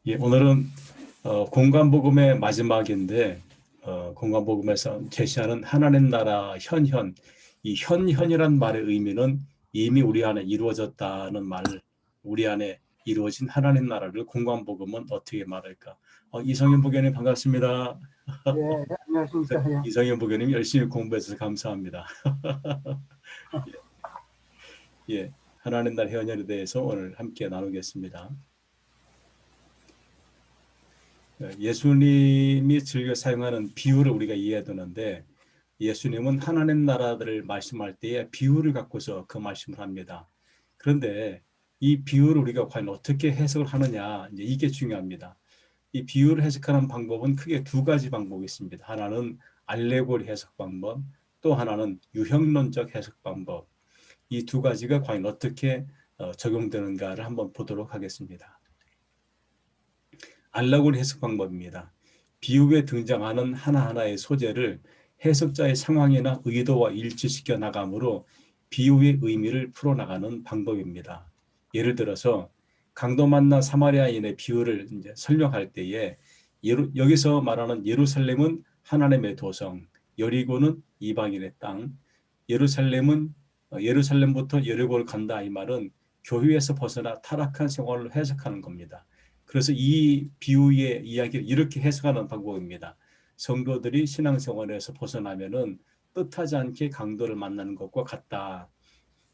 예, 오늘은 공간복음의 마지막인데 공간복음에서 제시하는 하나님 나라 현현, 이 현현이란 말의 의미는 이미 우리 안에 이루어졌다는 말, 우리 안에 이루어진 하나님 나라를 공간복음은 어떻게 말할까? 이성현 부교님 반갑습니다. 예, 안녕하십니까. 예. 이성현 부교님 열심히 공부해주셔서 감사합니다. 예, 하나님 나라 현현에 대해서 오늘 함께 나누겠습니다. 예수님이 즐겨 사용하는 비유를 우리가 이해해야 되는데 예수님은 하나님 나라를 말씀할 때에 비유를 갖고서 그 말씀을 합니다. 그런데 이 비유를 우리가 과연 어떻게 해석을 하느냐, 이제 이게 중요합니다. 이 비유를 해석하는 방법은 크게 두 가지 방법이 있습니다. 하나는 알레고리 해석 방법, 또 하나는 유형론적 해석 방법. 이 두 가지가 과연 어떻게 적용되는가를 한번 보도록 하겠습니다. 알레고리 해석 방법입니다. 비유에 등장하는 하나하나의 소재를 해석자의 상황이나 의도와 일치시켜 나가므로 비유의 의미를 풀어나가는 방법입니다. 예를 들어서 강도 만나 사마리아인의 비유를 이제 설명할 때에 여기서 말하는 예루살렘은 하나님의 도성, 여리고는 이방인의 땅, 예루살렘부터 여리고를 간다 이 말은 교회에서 벗어나 타락한 생활을 해석하는 겁니다. 그래서 이 비유의 이야기를 이렇게 해석하는 방법입니다. 성도들이 신앙생활에서 벗어나면은 뜻하지 않게 강도를 만나는 것과 같다.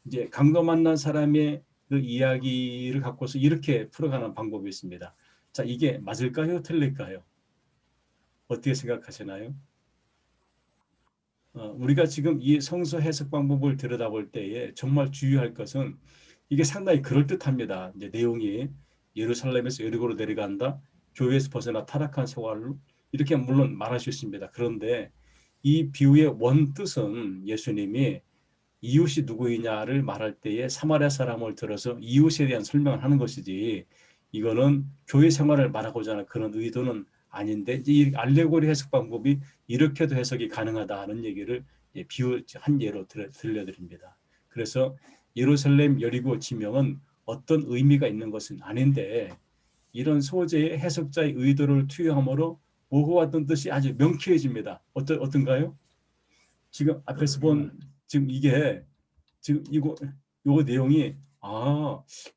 이제 강도 만난 사람의 그 이야기를 갖고서 이렇게 풀어가는 방법이 있습니다. 자, 이게 맞을까요? 틀릴까요? 어떻게 생각하시나요? 우리가 지금 이 성서 해석 방법을 들여다볼 때에 정말 주의할 것은 이게 상당히 그럴듯합니다. 이제 내용이 예루살렘에서 여리고로 내려간다. 교회에서 벗어나 타락한 생활로 이렇게 물론 말할 수 있습니다. 그런데 이 비유의 원뜻은 예수님이 이웃이 누구이냐를 말할 때에 사마리아 사람을 들어서 이웃에 대한 설명을 하는 것이지 이거는 교회 생활을 말하고자 하는 그런 의도는 아닌데 이 알레고리 해석 방법이 이렇게도 해석이 가능하다는 얘기를 비유 한 예로 들려드립니다. 그래서 예루살렘 여리고 지명은 어떤 의미가 있는 것은 아닌데 이런 소재의 해석자의 의도를 투영함으로 오고왔던 뜻이 아주 명쾌해집니다. 어떤가요? 지금 앞에서 본 지금 이게 지금 요거 내용이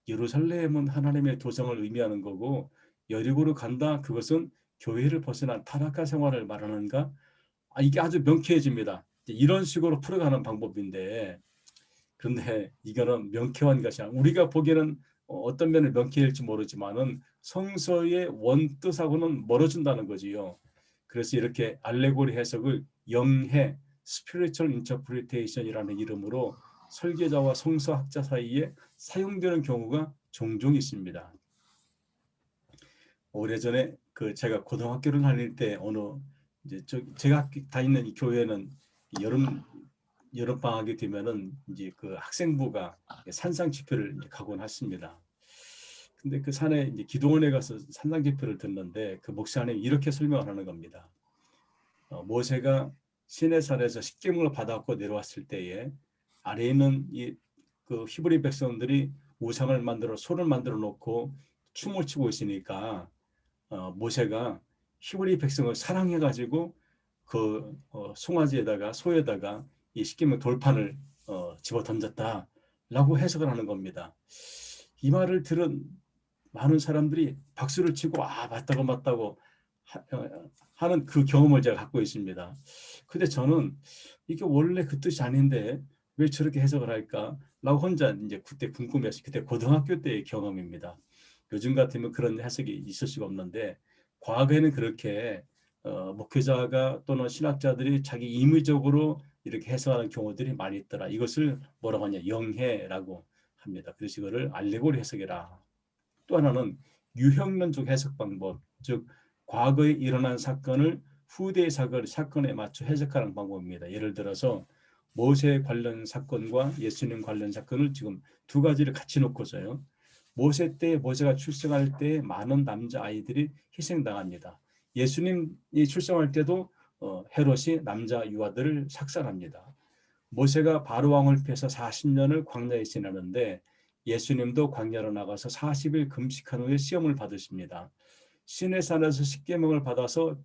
예루살렘은 하나님의 도성을 의미하는 거고 여리고로 간다 그것은 교회를 벗어난 타락한 생활을 말하는가? 이게 아주 명쾌해집니다. 이런 식으로 풀어가는 방법인데 그런데 이거는 명쾌한 것이 아니라 우리가 보기에는 어떤 면을 명쾌할지 모르지만은 성서의 원뜻하고는 멀어진다는 거지요. 그래서 이렇게 알레고리 해석을 영해 스피리추얼 인터프리테이션이라는 이름으로 설계자와 성서학자 사이에 사용되는 경우가 종종 있습니다. 오래전에 그 제가 고등학교를 다닐 때 어느 이제 제가 다니는 이 교회는 여름 방학이 되면은 이제 그 학생부가 산상 집회를 가곤 했습니다. 근데 그 산에 이제 기도원에 가서 산상 집회를 듣는데 그 목사님이 이렇게 설명을 하는 겁니다. 모세가 시내산에서 십계명을 받았고 내려왔을 때에 아래에 있는 그 히브리 백성들이 우상을 만들어 소를 만들어 놓고 춤을 추고 있으니까 모세가 히브리 백성을 사랑해 가지고 그 송아지에다가 소에다가 이 십계명 돌판을 집어 던졌다라고 해석을 하는 겁니다. 이 말을 들은 많은 사람들이 박수를 치고 맞다고 맞다고 하는 그 경험을 제가 갖고 있습니다. 근데 저는 이게 원래 그 뜻이 아닌데 왜 저렇게 해석을 할까라고 혼자 이제 그때 궁금해서 그때 고등학교 때의 경험입니다. 요즘 같으면 그런 해석이 있을 수가 없는데 과거에는 그렇게 목회자가 또는 신학자들이 자기 임의적으로 이렇게 해석하는 경우들이 많이 있더라. 이것을 뭐라고 하냐 영해라고 합니다. 그래서 이거를 알레고리 해석이라. 또 하나는 유형론적 해석 방법, 즉 과거에 일어난 사건을 후대의 사건에 맞춰 해석하는 방법입니다. 예를 들어서 모세 관련 사건과 예수님 관련 사건을 지금 두 가지를 같이 놓고서요. 모세 때 모세가 출생할 때 많은 남자 아이들이 희생당합니다. 예수님이 출생할 때도 헤롯이 남자 유아들을 삭살합니다. 모세가 바로 왕을 피해서 40년을 광야에 지내는데 예수님도 광야로 나가서 40일 금식한 후에 시험을 받으십니다. 시내산에서 십계명을 받아서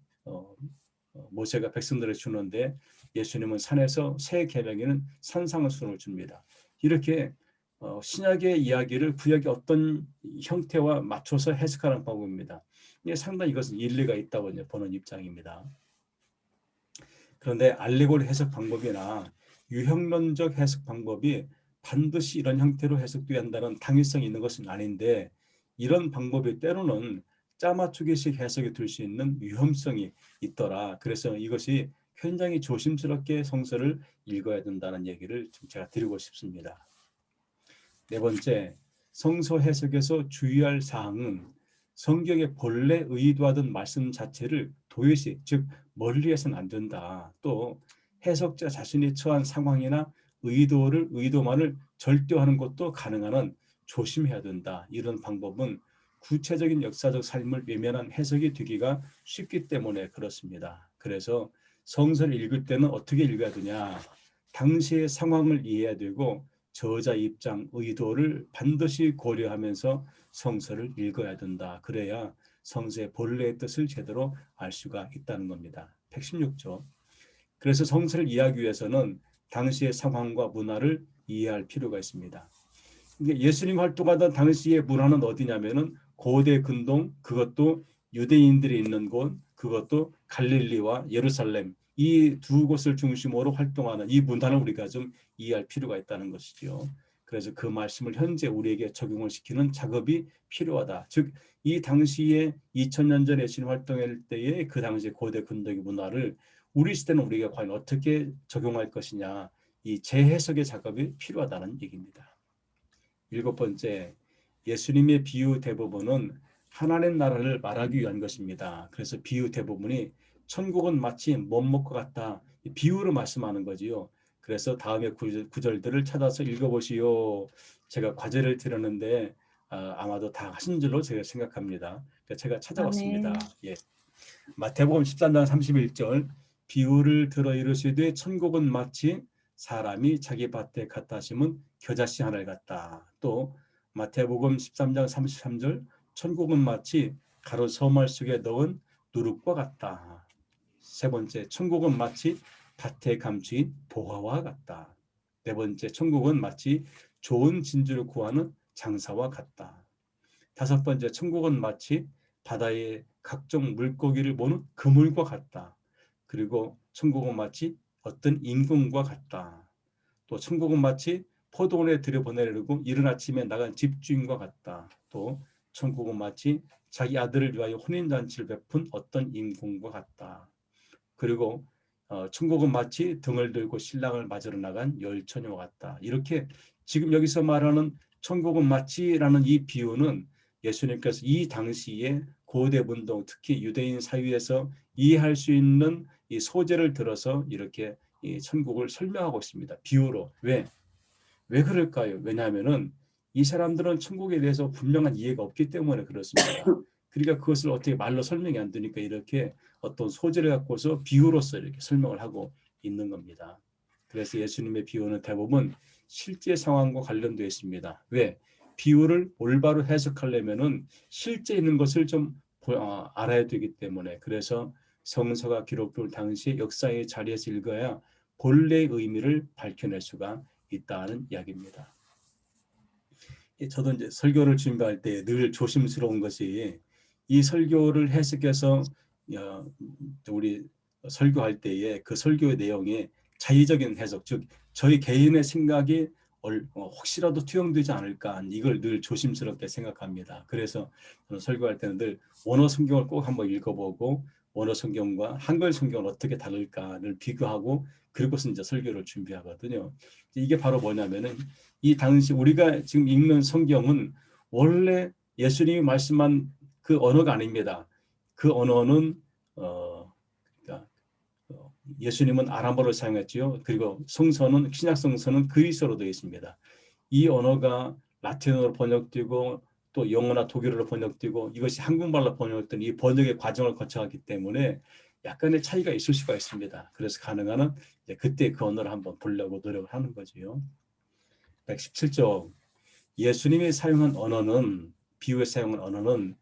모세가 백성들에 주는데 예수님은 산에서 새 계명에는 산상수훈을 줍니다. 이렇게 신약의 이야기를 구약의 어떤 형태와 맞춰서 해석하는 방법입니다. 상당히 이것은 일리가 있다고 보는 입장입니다. 그런데 알레고리 해석 방법이나 유형론적 해석 방법이 반드시 이런 형태로 해석돼야 한다는 당위성이 있는 것은 아닌데 이런 방법이 때로는 짜맞추기식 해석이 될 수 있는 위험성이 있더라. 그래서 이것이 굉장히 조심스럽게 성서를 읽어야 된다는 얘기를 좀 제가 드리고 싶습니다. 네 번째, 성서 해석에서 주의할 사항은 성경의 본래 의도하던 말씀 자체를 도외시, 즉 멀리해서는 안 된다. 또 해석자 자신이 처한 상황이나 의도만을 절대화하는 것도 가능한 한 조심해야 된다. 이런 방법은 구체적인 역사적 삶을 외면한 해석이 되기가 쉽기 때문에 그렇습니다. 그래서 성서를 읽을 때는 어떻게 읽어야 되냐? 당시의 상황을 이해해야 되고 저자 입장, 의도를 반드시 고려하면서 성서를 읽어야 된다. 그래야 성서의 본래의 뜻을 제대로 알 수가 있다는 겁니다. 116조. 그래서 성서를 이해하기 위해서는 당시의 상황과 문화를 이해할 필요가 있습니다. 예수님 활동하던 당시의 문화는 어디냐면은 고대 근동, 그것도 유대인들이 있는 곳, 그것도 갈릴리와 예루살렘, 이 두 곳을 중심으로 활동하는 이 문화를 우리가 좀 이해할 필요가 있다는 것이죠. 그래서 그 말씀을 현재 우리에게 적용을 시키는 작업이 필요하다. 즉, 이 당시에 2000년 전에 예수님 활동할 때의 그 당시 고대 근동의 문화를 우리 시대는 우리가 과연 어떻게 적용할 것이냐, 이 재해석의 작업이 필요하다는 얘기입니다. 일곱 번째, 예수님의 비유 대부분은 하나님 나라를 말하기 위한 것입니다. 그래서 비유 대부분이 천국은 마치 못먹과 같다. 비유로 말씀하는 거지요. 그래서 다음에 구절들을 찾아서 읽어보시오. 제가 과제를 드렸는데 아마도 다 하신 줄로 제가 생각합니다. 제가 찾아왔습니다. 아멘. 예. 마태복음 13장 31절 비유를 들어 이르시되 천국은 마치 사람이 자기 밭에 갖다 심은 겨자씨 하나를 같다. 또 마태복음 13장 33절 천국은 마치 가루 서말 속에 넣은 누룩과 같다. 세 번째, 천국은 마치 밭에 감추인 보화와 같다. 네 번째, 천국은 마치 좋은 진주를 구하는 장사와 같다. 다섯 번째, 천국은 마치 바다의 각종 물고기를 보는 그물과 같다. 그리고 천국은 마치 어떤 임금과 같다. 또 천국은 마치 포도원에 들여보내려고 이른 아침에 나간 집주인과 같다. 또 천국은 마치 자기 아들을 위하여 혼인잔치를 베푼 어떤 임금과 같다. 그리고 천국은 마치 등을 들고 신랑을 맞으러 나간 열처녀와 같다. 이렇게 지금 여기서 말하는 천국은 마치라는 이 비유는 예수님께서 이 당시에 고대 문동 특히 유대인 사회에서 이해할 수 있는 이 소재를 들어서 이렇게 이 천국을 설명하고 있습니다. 비유로. 왜 그럴까요? 왜냐하면은 이 사람들은 천국에 대해서 분명한 이해가 없기 때문에 그렇습니다. 그러니까 그것을 어떻게 말로 설명이 안 되니까 이렇게 어떤 소재를 갖고서 비유로서 이렇게 설명을 하고 있는 겁니다. 그래서 예수님의 비유는 대부분 실제 상황과 관련되어 있습니다. 왜? 비유를 올바로 해석하려면은 실제 있는 것을 좀 알아야 되기 때문에 그래서 성서가 기록될 당시 역사의 자리에서 읽어야 본래의 의미를 밝혀낼 수가 있다는 이야기입니다. 저도 이제 설교를 준비할 때 늘 조심스러운 것이 이 설교를 해석해서 우리 설교할 때에 그 설교의 내용에 자의적인 해석, 즉 저희 개인의 생각이 혹시라도 투영되지 않을까 이걸 늘 조심스럽게 생각합니다. 그래서 저는 설교할 때는 늘 원어 성경을 꼭 한번 읽어보고 원어 성경과 한글 성경을 어떻게 다를까를 비교하고 그리고서 이제 설교를 준비하거든요. 이게 바로 뭐냐면은 이 당시 우리가 지금 읽는 성경은 원래 예수님이 말씀한 그 언어가 아닙니다. 그 언어는 그러니까 예수님은 아람어를 사용했지요. 그리고 성서는 신약 성서는 그리스어로 되어 있습니다. 이 언어가 라틴어로 번역되고 또 영어나 독일어로 번역되고 이것이 한국말로 번역된 이 번역의 과정을 거쳐갔기 때문에 약간의 차이가 있을 수가 있습니다. 그래서 가능한 한 그때 그 언어를 한번 보려고 노력을 하는 거지요. 117쪽 예수님이 사용한 언어는 비유에 사용한 언어는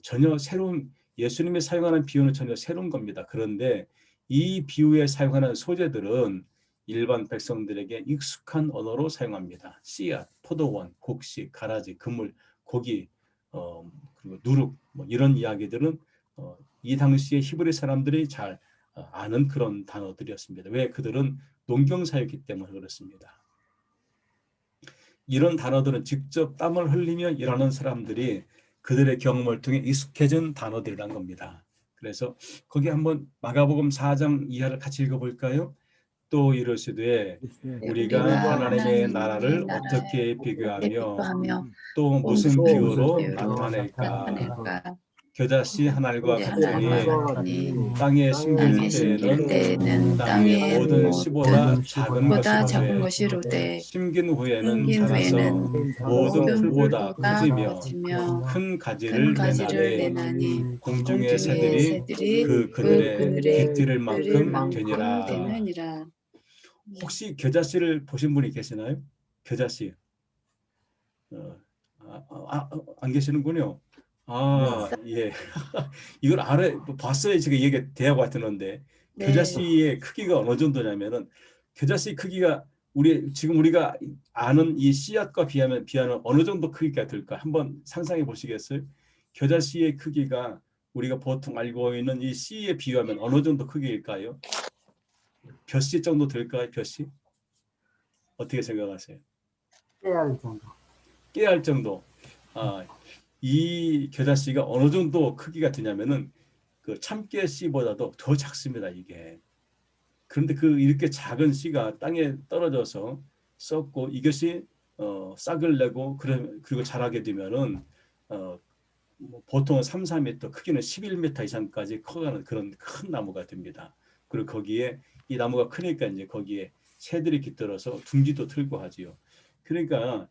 전혀 새로운 예수님이 사용하는 비유는 전혀 새로운 겁니다. 그런데 이 비유에 사용하는 소재들은 일반 백성들에게 익숙한 언어로 사용합니다. 씨앗, 포도원, 곡식, 가라지, 그물, 고기, 그리고 누룩 뭐 이런 이야기들은 이 당시에 히브리 사람들이 잘 아는 그런 단어들이었습니다. 왜? 그들은 농경사였기 때문에 그렇습니다. 이런 단어들은 직접 땀을 흘리며 일하는 사람들이 그들의 경험을 통해 익숙해진 단어들이란 겁니다. 그래서 거기 한번 마가복음 4장 이하를 같이 읽어볼까요? 또 이르시되 우리가 우리가 하나님의 하나님의 나라를 나라를 어떻게 어떻게 비교하며 비교하며 또 또 무슨 무슨 비유로 비유로 나타낼까? 나타낼까? 겨자씨 한 알과 내 하나님과 같으니 같으니 땅에 심길 땅에 심길 때에는 때에는 땅의 땅의 모든 씨보다 모든 작은 보다 작은 것이로되 것이로되 심긴 후에는 숨긴 자라서 후에는 모든 모든 풀보다 풀보다 커지며 커지며 큰 큰 가지를 가지를 내나니 내나니 공중의 공중의 새들이 새들이 그 그 그늘에 그늘에 깃들을 들을 만큼 만큼 되니라. 되느니라. 혹시 겨자씨를 보신 분이 계시나요? 겨자씨. 안 계시는군요. 예. 이걸 봤어요. 제가 얘기 대하고 같았는데 네, 겨자씨의 크기가 어느 정도냐면은 겨자씨 크기가 지금 우리가 아는 이 씨앗과 비하면 어느 정도 크기가 될까? 한번 상상해 보시겠어요? 겨자씨의 크기가 우리가 보통 알고 있는 이 씨에 비유하면 어느 정도 크기일까요? 벼씨 정도 될까요? 벼씨? 어떻게 생각하세요? 깨알 정도. 깨알 정도. 이 겨자씨가 어느 정도 크기가 되냐면은 그 참깨 씨보다도 더 작습니다, 이게. 그런데 이렇게 작은 씨가 땅에 떨어져서 썩고 이것이 싹을 내고 그리고 자라게 되면은 보통은 3, 4m, 크기는 11m 이상까지 커가는 그런 큰 나무가 됩니다. 그리고 거기에 이 나무가 크니까 이제 거기에 새들이 깃들어서 둥지도 틀고 하지요. 그러니까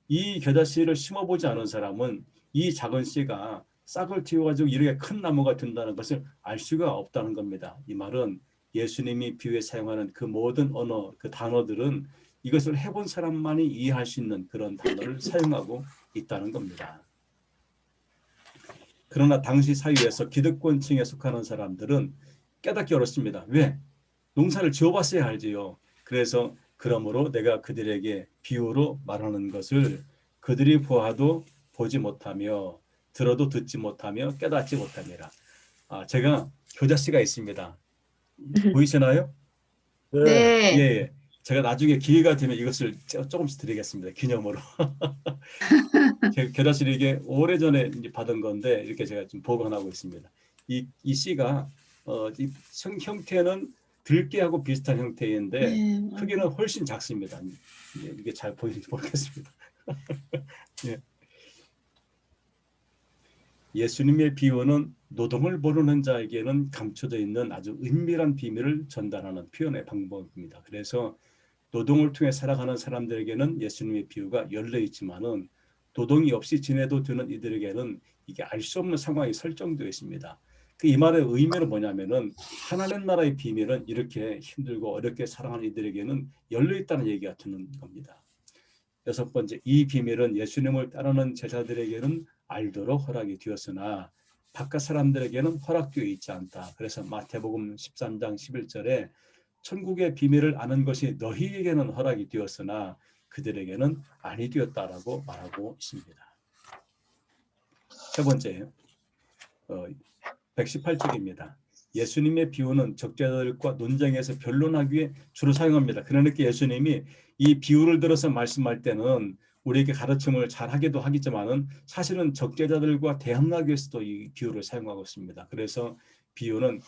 이 겨자씨를 심어보지 않은 사람은 이 작은 씨가 싹을 틔워가지고 이렇게 큰 나무가 된다는 것을 알 수가 없다는 겁니다. 이 말은 예수님이 비유에 사용하는 그 모든 언어, 그 단어들은 이것을 해본 사람만이 이해할 수 있는 그런 단어를 사용하고 있다는 겁니다. 그러나 당시 사회에서 기득권층에 속하는 사람들은 깨닫기 어렵습니다. 왜? 농사를 지어봤어야 알지요. 그래서 그러므로 내가 그들에게 비유로 말하는 것을 그들이 보아도 보지 못하며 들어도 듣지 못하며 깨닫지 못합니다. 제가 겨자씨가 있습니다. 보이시나요? 예, 네, 예. 제가 나중에 기회가 되면 이것을 조금씩 드리겠습니다. 기념으로. 제가 겨자씨를 이게 오래전에 이제 받은 건데 이렇게 제가 좀 보관하고 있습니다. 이 씨가 이 형태는 들깨하고 비슷한 형태인데 네, 크기는 훨씬 작습니다. 이게 잘 보이는지 모르겠습니다. 예. 예수님의 비유는 노동을 모르는 자에게는 감춰져 있는 아주 은밀한 비밀을 전달하는 표현의 방법입니다. 그래서 노동을 통해 살아가는 사람들에게는 예수님의 비유가 열려 있지만은 노동이 없이 지내도 되는 이들에게는 이게 알 수 없는 상황이 설정되어 있습니다. 이 말의 의미는 뭐냐면은 하나님 나라의 비밀은 이렇게 힘들고 어렵게 살아가는 이들에게는 열려 있다는 얘기가 되는 겁니다. 여섯 번째, 이 비밀은 예수님을 따르는 제자들에게는 알도록 허락이 되었으나 바깥 사람들에게는 허락되어 있지 않다. 그래서 마태복음 13장 11절에 천국의 비밀을 아는 것이 너희에게는 허락이 되었으나 그들에게는 아니 되었다라고 말하고 있습니다. 세 번째, 118쪽입니다. 예수님의 비유는 적자들과 논쟁에서 변론하기 위해 주로 사용합니다. 그러니까 예수님이 이 비유를 들어서 말씀할 때는 우리에게 가르침을 잘 하기도 하겠지만은 사실은 적재자들과 대항하기 위해서도 이 비유를 사용하고 있습니다. 그래서 비유는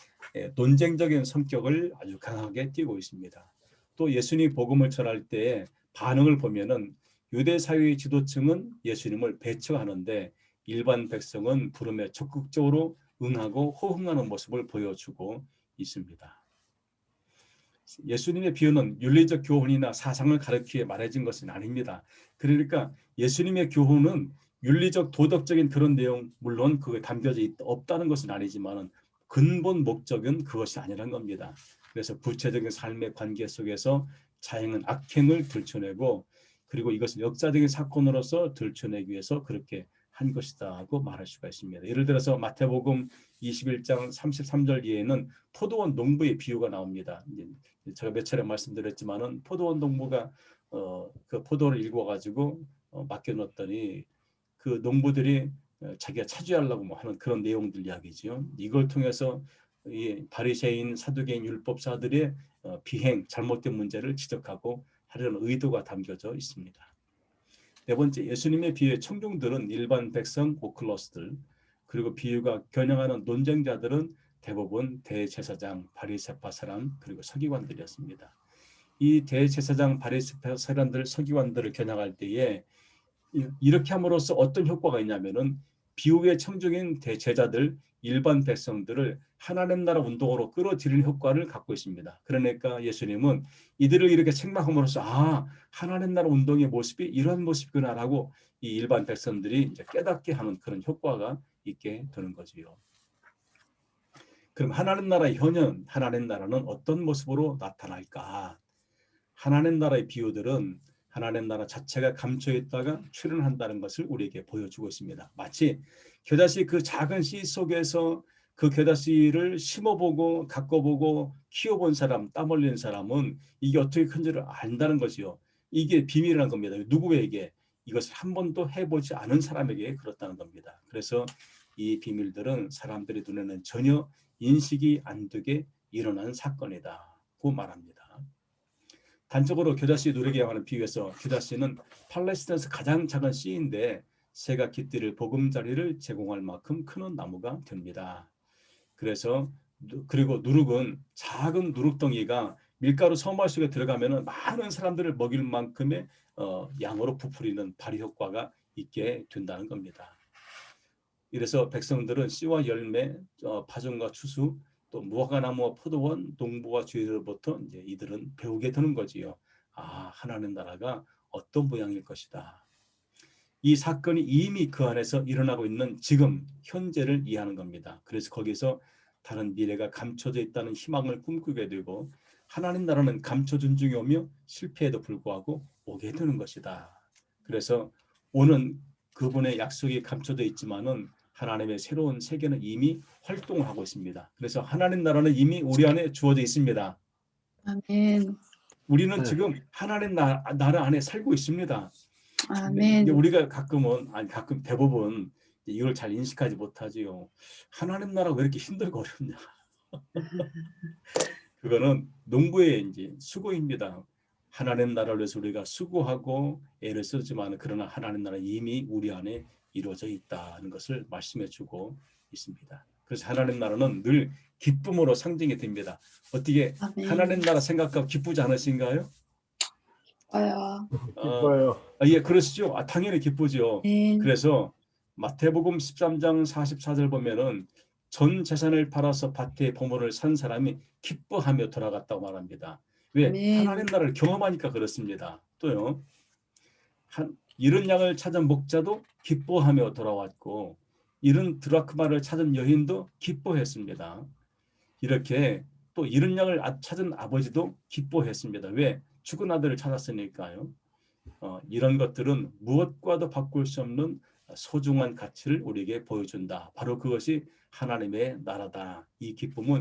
논쟁적인 성격을 아주 강하게 띠고 있습니다. 또 예수님 복음을 전할 때 반응을 보면은 유대 사회의 지도층은 예수님을 배척하는데 일반 백성은 부름에 적극적으로 응하고 호응하는 모습을 보여주고 있습니다. 예수님의 비유는 윤리적 교훈이나 사상을 가르치기 위해 말해진 것은 아닙니다. 그러니까 예수님의 교훈은 윤리적 도덕적인 그런 내용 물론 그게 담겨져 없다는 것은 아니지만 근본 목적은 그것이 아니란 겁니다. 그래서 구체적인 삶의 관계 속에서 자행은 악행을 들춰내고 그리고 이것을 역사적인 사건으로서 들춰내기 위해서 그렇게 한 것이다 하고 말할 수가 있습니다. 예를 들어서 마태복음 21장 33절 이에는 포도원 농부의 비유가 나옵니다. 이제 제가 몇 차례 말씀드렸지만은 포도원 농부가 그 포도를 일궈가지고 맡겨놓았더니 그 농부들이 자기가 차지하려고 뭐 하는 그런 내용들 이야기죠. 이걸 통해서 이 바리새인, 사두개인, 율법사들의 비행, 잘못된 문제를 지적하고 하려는 의도가 담겨져 있습니다. 네 번째, 예수님의 비유의 청중들은 일반 백성, 오클러스들, 그리고 비유가 겨냥하는 논쟁자들은 대부분 대제사장, 바리새파 사람, 그리고 서기관들이었습니다. 이 대제사장, 바리새파 사람들, 서기관들을 겨냥할 때에 이렇게 함으로써 어떤 효과가 있냐면은 비유의 청중인 대제자들, 일반 백성들을 하나님 나라 운동으로 끌어들이는 효과를 갖고 있습니다. 그러니까 예수님은 이들을 이렇게 책망함으로써 하나님 나라 운동의 모습이 이런 모습이구나라고 이 일반 백성들이 이제 깨닫게 하는 그런 효과가 있게 되는 거지요. 그럼 하나님 나라의 현현, 하나님 나라는 어떤 모습으로 나타날까? 하나님 나라의 비유들은 하나님 나라 자체가 감춰 있다가 출현한다는 것을 우리에게 보여주고 있습니다. 마치 겨자씨 그 작은 씨 속에서 그 겨자씨를 심어보고 가꿔보고 키워본 사람, 땀 흘린 사람은 이게 어떻게 큰지를 안다는 것이요. 이게 비밀이라는 겁니다. 누구에게? 이것을 한 번도 해보지 않은 사람에게 그렇다는 겁니다. 그래서 이 비밀들은 사람들의 눈에는 전혀 인식이 안 되게 일어난 사건이다고 말합니다. 단적으로 겨자씨 누리게 하는 비유에서 겨자씨는 팔레스타인에서 가장 작은 씨인데 새가 깃들을 보금자리를 제공할 만큼 큰 나무가 됩니다. 그래서 그리고 누룩은 작은 누룩덩이가 밀가루 서말 속에 들어가면 많은 사람들을 먹일 만큼의 양으로 부풀리는 발효 효과가 있게 된다는 겁니다. 이래서 백성들은 씨와 열매, 파종과 추수, 또 무화과나무와 포도원, 농부와 주위로부터 이제 이들은 배우게 되는 거지요. 하나님 나라가 어떤 모양일 것이다. 이 사건이 이미 그 안에서 일어나고 있는 지금 현재를 이해하는 겁니다. 그래서 거기서 다른 미래가 감춰져 있다는 희망을 꿈꾸게 되고 하나님 나라는 감춰진 중에 오며 실패에도 불구하고 오게 되는 것이다. 그래서 오는 그분의 약속이 감춰져 있지만은 하나님의 새로운 세계는 이미 활동을 하고 있습니다. 그래서 하나님 나라는 이미 우리 안에 주어져 있습니다. 아멘. 우리는 네. 지금 하나님 나라 안에 살고 있습니다. 아멘. 우리가 가끔 대부분 이걸 잘 인식하지 못하지요. 하나님 나라 왜 이렇게 힘들고 어렵냐? 그거는 농부의 이제 수고입니다. 하나님 나라를 위해서 우리가 수고하고 애를 쓰지만 그러나 하나님 나라 이미 우리 안에 이루어져 있다는 것을 말씀해주고 있습니다. 그래서 하나님 나라는 늘 기쁨으로 상징이 됩니다. 어떻게 아멘. 하나님 나라 생각하고 기쁘지 않으신가요? 기뻐요. 기뻐요. 예, 그러시죠. 당연히 기쁘죠. 아멘. 그래서 마태복음 13장 44절 보면은 전 재산을 팔아서 밭에 보물을 산 사람이 기뻐하며 돌아갔다고 말합니다. 왜? 아멘. 하나님 나라를 경험하니까 그렇습니다. 또요. 잃은 양을 찾은 목자도 기뻐하며 돌아왔고 잃은 드라크마를 찾은 여인도 기뻐했습니다. 이렇게 또 잃은 양을 찾은 아버지도 기뻐했습니다. 왜? 죽은 아들을 찾았으니까요. 이런 것들은 무엇과도 바꿀 수 없는 소중한 가치를 우리에게 보여준다. 바로 그것이 하나님의 나라다. 이 기쁨은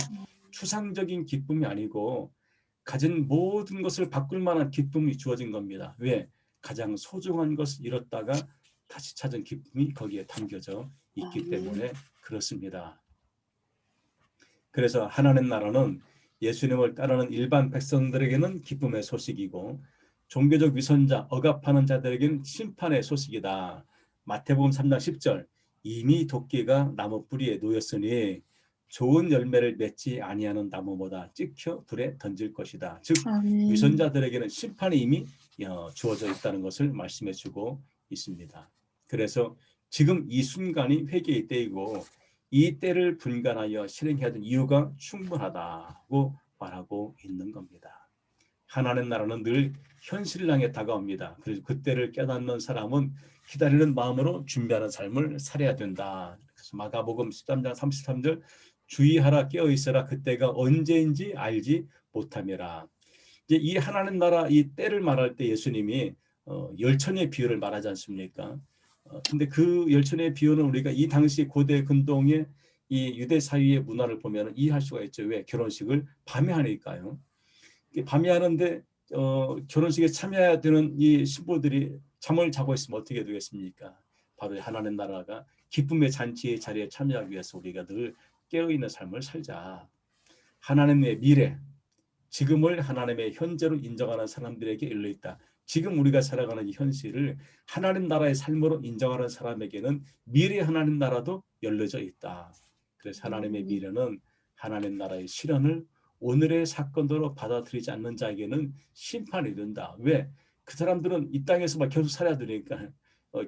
추상적인 기쁨이 아니고 가진 모든 것을 바꿀 만한 기쁨이 주어진 겁니다. 왜? 가장 소중한 것을 잃었다가 다시 찾은 기쁨이 거기에 담겨져 있기 때문에 그렇습니다. 그래서 하나님 나라는 예수님을 따르는 일반 백성들에게는 기쁨의 소식이고 종교적 위선자, 억압하는 자들에게는 심판의 소식이다. 마태복음 3장 10절 이미 도끼가 나무 뿌리에 놓였으니 좋은 열매를 맺지 아니하는 나무보다 찍혀 불에 던질 것이다. 즉 아멘. 위선자들에게는 심판이 이미 주어져 있다는 것을 말씀해주고 있습니다. 그래서 지금 이 순간이 회개의 때이고 이 때를 분간하여 실행해야 하는 이유가 충분하다고 말하고 있는 겁니다. 하나님 나라는 늘 현실을 향해 다가옵니다. 그래서 그때를 깨닫는 사람은 기다리는 마음으로 준비하는 삶을 살아야 된다. 그래서 마가복음 13장 33절 주의하라 깨어 있어라 그때가 언제인지 알지 못함이라. 이제 이 하나님 나라 이 때를 말할 때 예수님이 열천의 비유를 말하지 않습니까? 근데 그 열천의 비유는 우리가 이 당시 고대 근동의 이 유대 사회의 문화를 보면 이해할 수가 있죠. 왜? 결혼식을 밤에 하니까요. 밤에 하는데 결혼식에 참여해야 되는 이 신부들이 잠을 자고 있으면 어떻게 되겠습니까? 바로 하나님 나라가 기쁨의 잔치의 자리에 참여하기 위해서 우리가 늘 깨어있는 삶을 살자. 하나님의 미래, 지금을 하나님의 현재로 인정하는 사람들에게 열려있다. 지금 우리가 살아가는 이 현실을 하나님 나라의 삶으로 인정하는 사람에게는 미래 하나님 나라도 열려져 있다. 그래서 하나님의 미래는 하나님 나라의 실현을 오늘의 사건으로 받아들이지 않는 자에게는 심판이 된다. 왜? 그 사람들은 이 땅에서만 계속 살아야 되니까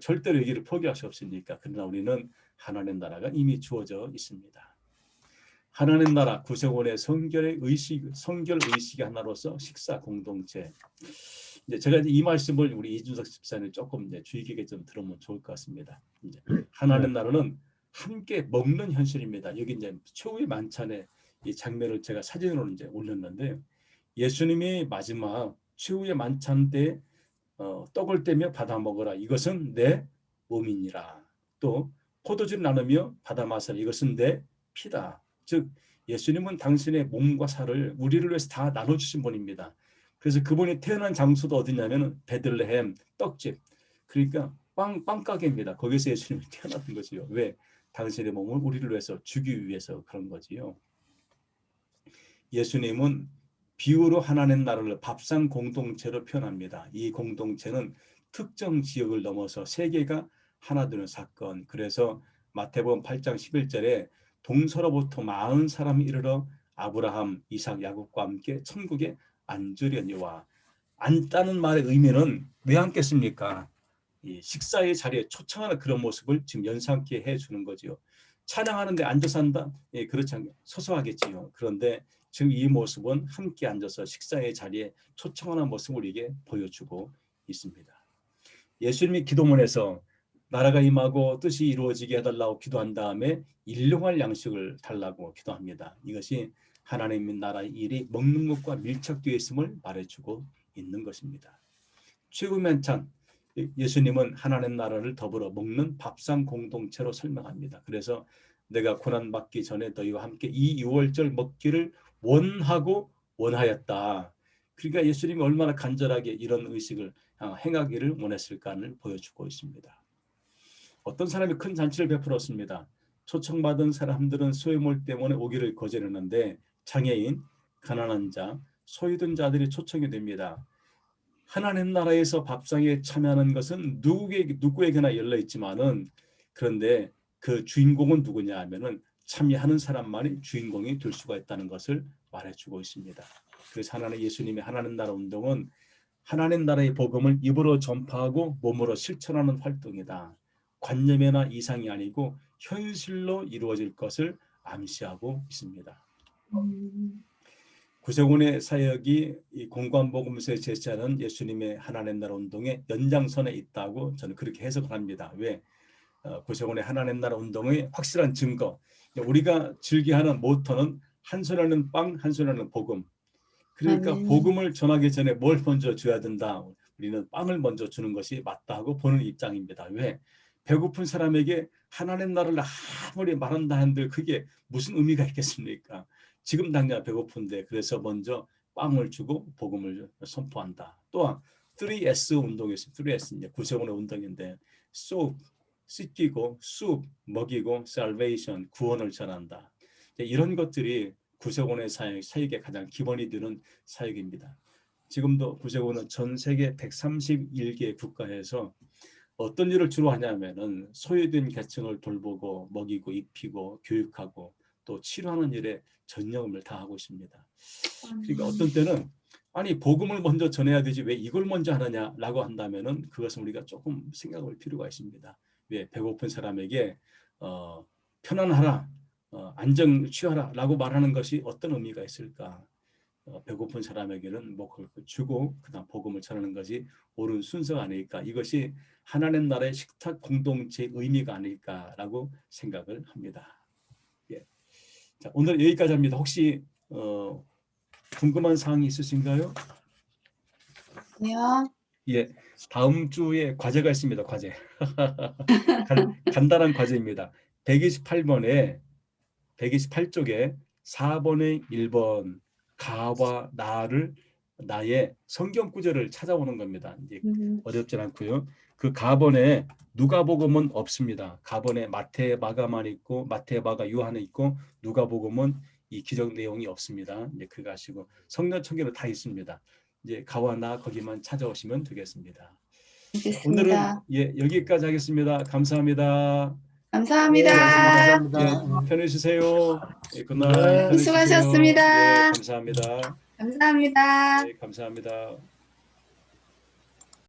절대로 여기를 포기할 수 없으니까. 그러나 우리는 하나님 나라가 이미 주어져 있습니다. 하나님 나라 구세군의 성결 의식의 하나로서 식사 공동체. 이제 제가 이 말씀을 우리 이준석 집사님 조금 이제 주의 깊게 좀 들으면 좋을 것 같습니다. 이제 하나님 나라는 함께 먹는 현실입니다. 여기 이제 최후의 만찬의 이 장면을 제가 사진으로 이제 올렸는데 예수님이 마지막 최후의 만찬 때 떡을 떼며 받아 먹으라. 이것은 내 몸이니라. 또 포도주를 나누며 받아 마시라. 이것은 내 피다. 즉 예수님은 당신의 몸과 살을 우리를 위해서 다 나눠주신 분입니다. 그래서 그분이 태어난 장소도 어디냐면 베들레헴 떡집. 그러니까 빵가게입니다. 거기서 예수님이 태어났던 거지요. 왜? 당신의 몸을 우리를 위해서 주기 위해서 그런 거지요. 예수님은 비유로 하나님 나라를 밥상 공동체로 표현합니다. 이 공동체는 특정 지역을 넘어서 세계가 하나 되는 사건. 그래서 마태복음 8장 11절에 동서로부터 많은 사람이 이르러 아브라함, 이삭, 야곱과 함께 천국에 앉으려니와. 앉다는 말의 의미는 왜 앉겠습니까? 이 식사의 자리에 초청하는 그런 모습을 지금 연상케 해주는 거지요. 찬양하는데 앉아서 한다? 예, 그렇지 않게 서서 하겠지요. 그런데 지금 이 모습은 함께 앉아서 식사의 자리에 초청하는 모습을 우리에게 보여주고 있습니다. 예수님이 기도문에서 나라가 임하고 뜻이 이루어지게 해달라고 기도한 다음에 일용할 양식을 달라고 기도합니다. 이것이 하나님의 나라의 일이 먹는 것과 밀착되어 있음을 말해주고 있는 것입니다. 최후 만찬, 예수님은 하나님 나라를 더불어 먹는 밥상 공동체로 설명합니다. 그래서 내가 고난 받기 전에 너희와 함께 이 유월절 먹기를 원하고 원하였다. 그러니까 예수님이 얼마나 간절하게 이런 의식을 행하기를 원했을까를 보여주고 있습니다. 어떤 사람이 큰 잔치를 베풀었습니다. 초청받은 사람들은 소유물 때문에 오기를 거절했는데 장애인, 가난한 자, 소유된 자들이 초청이 됩니다. 하나님 나라에서 밥상에 참여하는 것은 누구에게나 열려 있지만은 그런데 그 주인공은 누구냐 하면은 참여하는 사람만이 주인공이 될 수가 있다는 것을 말해주고 있습니다. 그래서 예수님의 하나님 나라 운동은 하나님 나라의 복음을 입으로 전파하고 몸으로 실천하는 활동이다. 관념이나 이상이 아니고 현실로 이루어질 것을 암시하고 있습니다. 구세군의 사역이 이 공관복음서에 제시하는 예수님의 하나님 나라 운동의 연장선에 있다고 저는 그렇게 해석을 합니다. 왜? 구세군의 하나님 나라 운동의 확실한 증거. 우리가 즐겨하는 모토는 한 손에는 빵, 한 손에는 복음. 그러니까 아멘. 복음을 전하기 전에 뭘 먼저 줘야 된다. 우리는 빵을 먼저 주는 것이 맞다 하고 보는 입장입니다. 왜? 배고픈 사람에게 하나님 나라를 아무리 말한다 한들 그게 무슨 의미가 있겠습니까? 지금 당장 배고픈데 그래서 먼저 빵을 주고 복음을 선포한다. 또한 3S 운동이 있습니다. 3S 이제 구세군의 운동인데 soak, 씻기고 숲, 먹이고 salvation, 구원을 전한다. 이런 것들이 구세군의 사역의 가장 기본이 되는 사역입니다. 지금도 구세군은 전 세계 131개 국가에서 어떤 일을 주로 하냐면은 소외된 계층을 돌보고 먹이고 입히고 교육하고 또 치료하는 일에 전념을 다하고 있습니다. 그러니까 어떤 때는 아니 복음을 먼저 전해야 되지 왜 이걸 먼저 하느냐라고 한다면은 그것은 우리가 조금 생각할 필요가 있습니다. 왜 배고픈 사람에게 편안하라, 안정 취하라라고 말하는 것이 어떤 의미가 있을까? 배고픈 사람에게는 먹을 걸 주고 그다음 복음을 전하는 것이 옳은 순서가 아닐까? 이것이 하나님 나라의 식탁 공동체의 의미가 아닐까라고 생각을 합니다. 예. 자, 오늘 여기까지 합니다. 혹시 궁금한 사항이 있으신가요? 네요. 예, 다음 주에 과제가 있습니다. 과제. 간단한 과제입니다. 128번에 128쪽에 4번의 1번 가와 나의 성경 구절을 찾아오는 겁니다. 이제 어렵진 않고요. 그 가번에 누가복음은 없습니다. 가번에 마태, 마가만 있고 마태, 마가, 요한은 있고 누가복음은 이 기록 내용이 없습니다. 이제 그거 아시고 성령 청결은 다 있습니다. 이제 가와 나 거기만 찾아오시면 되겠습니다. 오늘은 알겠습니다. 예, 여기까지 하겠습니다. 감사합니다. 감사합니다. 감사합니다. 예, 편히 쉬세요. 예, 굿나잇. 네. 편히 쉬세요. 수고하셨습니다. 예, 감사합니다. 감사합니다. 예, 감사합니다.